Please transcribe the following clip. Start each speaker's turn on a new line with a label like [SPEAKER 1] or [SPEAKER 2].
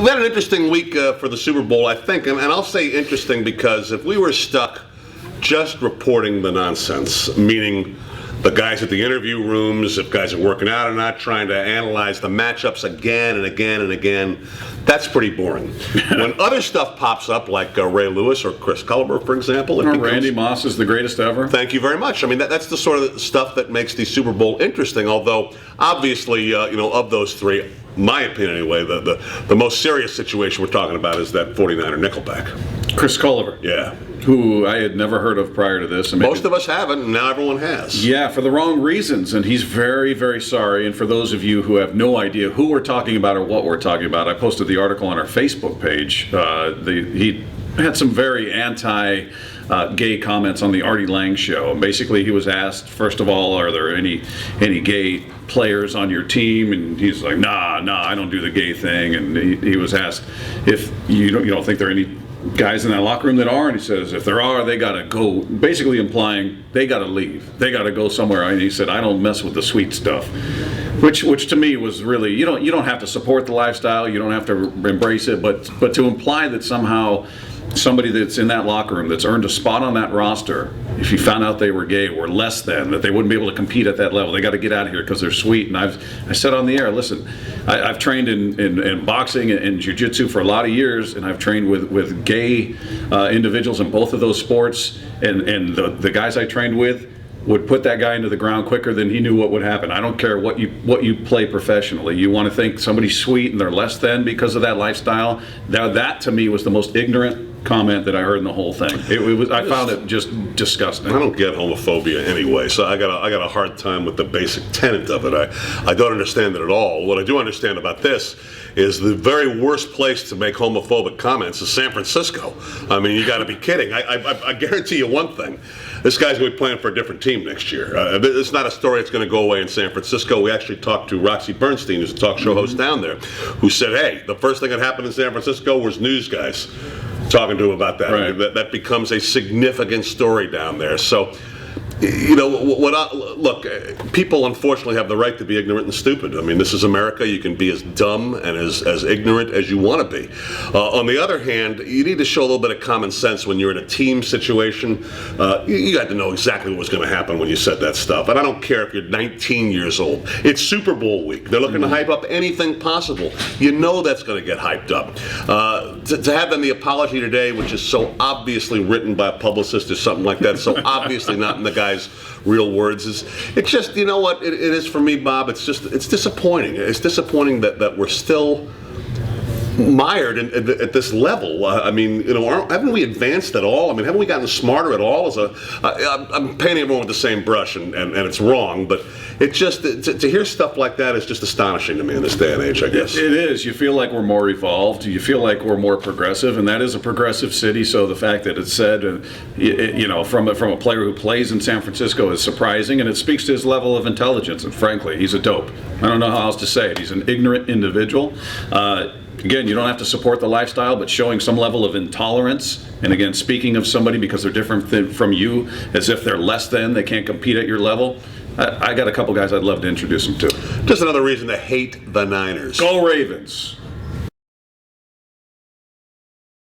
[SPEAKER 1] We had an interesting week for the Super Bowl, I think, and I'll say interesting because if we were stuck just reporting the nonsense, meaning the guys at the interview rooms, if guys are working out or not, trying to analyze the matchups again and again and again, that's pretty boring. When other stuff pops up, like Ray Lewis or Chris Culliver, for example.
[SPEAKER 2] Or Randy Moss is the greatest ever.
[SPEAKER 1] Thank you very much. I mean, that's the sort of stuff that makes the Super Bowl interesting, although obviously, of those three, my opinion anyway, the most serious situation we're talking about is that 49er nickelback.
[SPEAKER 2] Chris Culliver.
[SPEAKER 1] Yeah.
[SPEAKER 2] Who I had never heard of prior to this.
[SPEAKER 1] Most of us haven't, and now everyone has.
[SPEAKER 2] Yeah, for the wrong reasons, and he's very, very sorry. And for those of you who have no idea who we're talking about or what we're talking about, I posted the article on our Facebook page. He had some very anti-gay comments on the Artie Lang show. And basically, he was asked, first of all, are there any gay players on your team? And he's like, nah, I don't do the gay thing. And he was asked if you don't think there are any guys in that locker room that are, and he says if there are, they gotta go, basically implying they gotta leave, they gotta go somewhere. And he said, I don't mess with the sweet stuff, which to me was really, you don't have to support the lifestyle, you don't have to embrace it, but to imply that somehow somebody that's in that locker room that's earned a spot on that roster, if you found out they were gay or less than, that they wouldn't be able to compete at that level, they got to get out of here because they're sweet. And I said on the air, listen, I've trained in boxing and jiu-jitsu for a lot of years, and I've trained with gay individuals in both of those sports, and the guys I trained with would put that guy into the ground quicker than he knew what would happen. I don't care what you play professionally. You want to think somebody's sweet and they're less than because of that lifestyle. That to me was the most ignorant comment that I heard in the whole thing. I found it just disgusting.
[SPEAKER 1] I don't get homophobia anyway, so I got a hard time with the basic tenet of it. I don't understand it at all. What I do understand about this is the very worst place to make homophobic comments is San Francisco. I mean, you got to be kidding. I guarantee you one thing. This guy's going to be playing for a different team next year. It's not a story that's going to go away in San Francisco. We actually talked to Roxy Bernstein, who's a talk show host down there, who said, hey, the first thing that happened in San Francisco was news guys talking to him about that.
[SPEAKER 2] Right.
[SPEAKER 1] That becomes a significant story down there. So, look, people unfortunately have the right to be ignorant and stupid. I mean, this is America. You can be as dumb and as ignorant as you want to be. On the other hand, you need to show a little bit of common sense when you're in a team situation. You got to know exactly what was going to happen when you said that stuff. And I don't care if you're 19 years old. It's Super Bowl week. They're looking to hype up anything possible. You know that's going to get hyped up. To have then the apology today, which is so obviously written by a publicist or something like that, so obviously not in the guy's real words, it's just, you know what it is for me, Bob, it's disappointing. It's disappointing that we're still mired at this level. I mean, haven't we advanced at all? I mean, haven't we gotten smarter at all? I'm painting everyone with the same brush, and it's wrong, but it just, to hear stuff like that is just astonishing to me in this day and age, I guess.
[SPEAKER 2] It is. You feel like we're more evolved. You feel like we're more progressive, and that is a progressive city, so the fact that it's said, from a player who plays in San Francisco is surprising, and it speaks to his level of intelligence, and frankly, he's a dope. I don't know how else to say it. He's an ignorant individual. Again, you don't have to support the lifestyle, but showing some level of intolerance, and again, speaking of somebody because they're different from you, as if they're less than, they can't compete at your level. I got a couple guys I'd love to introduce them to.
[SPEAKER 1] Just another reason to hate the Niners.
[SPEAKER 2] Go Ravens.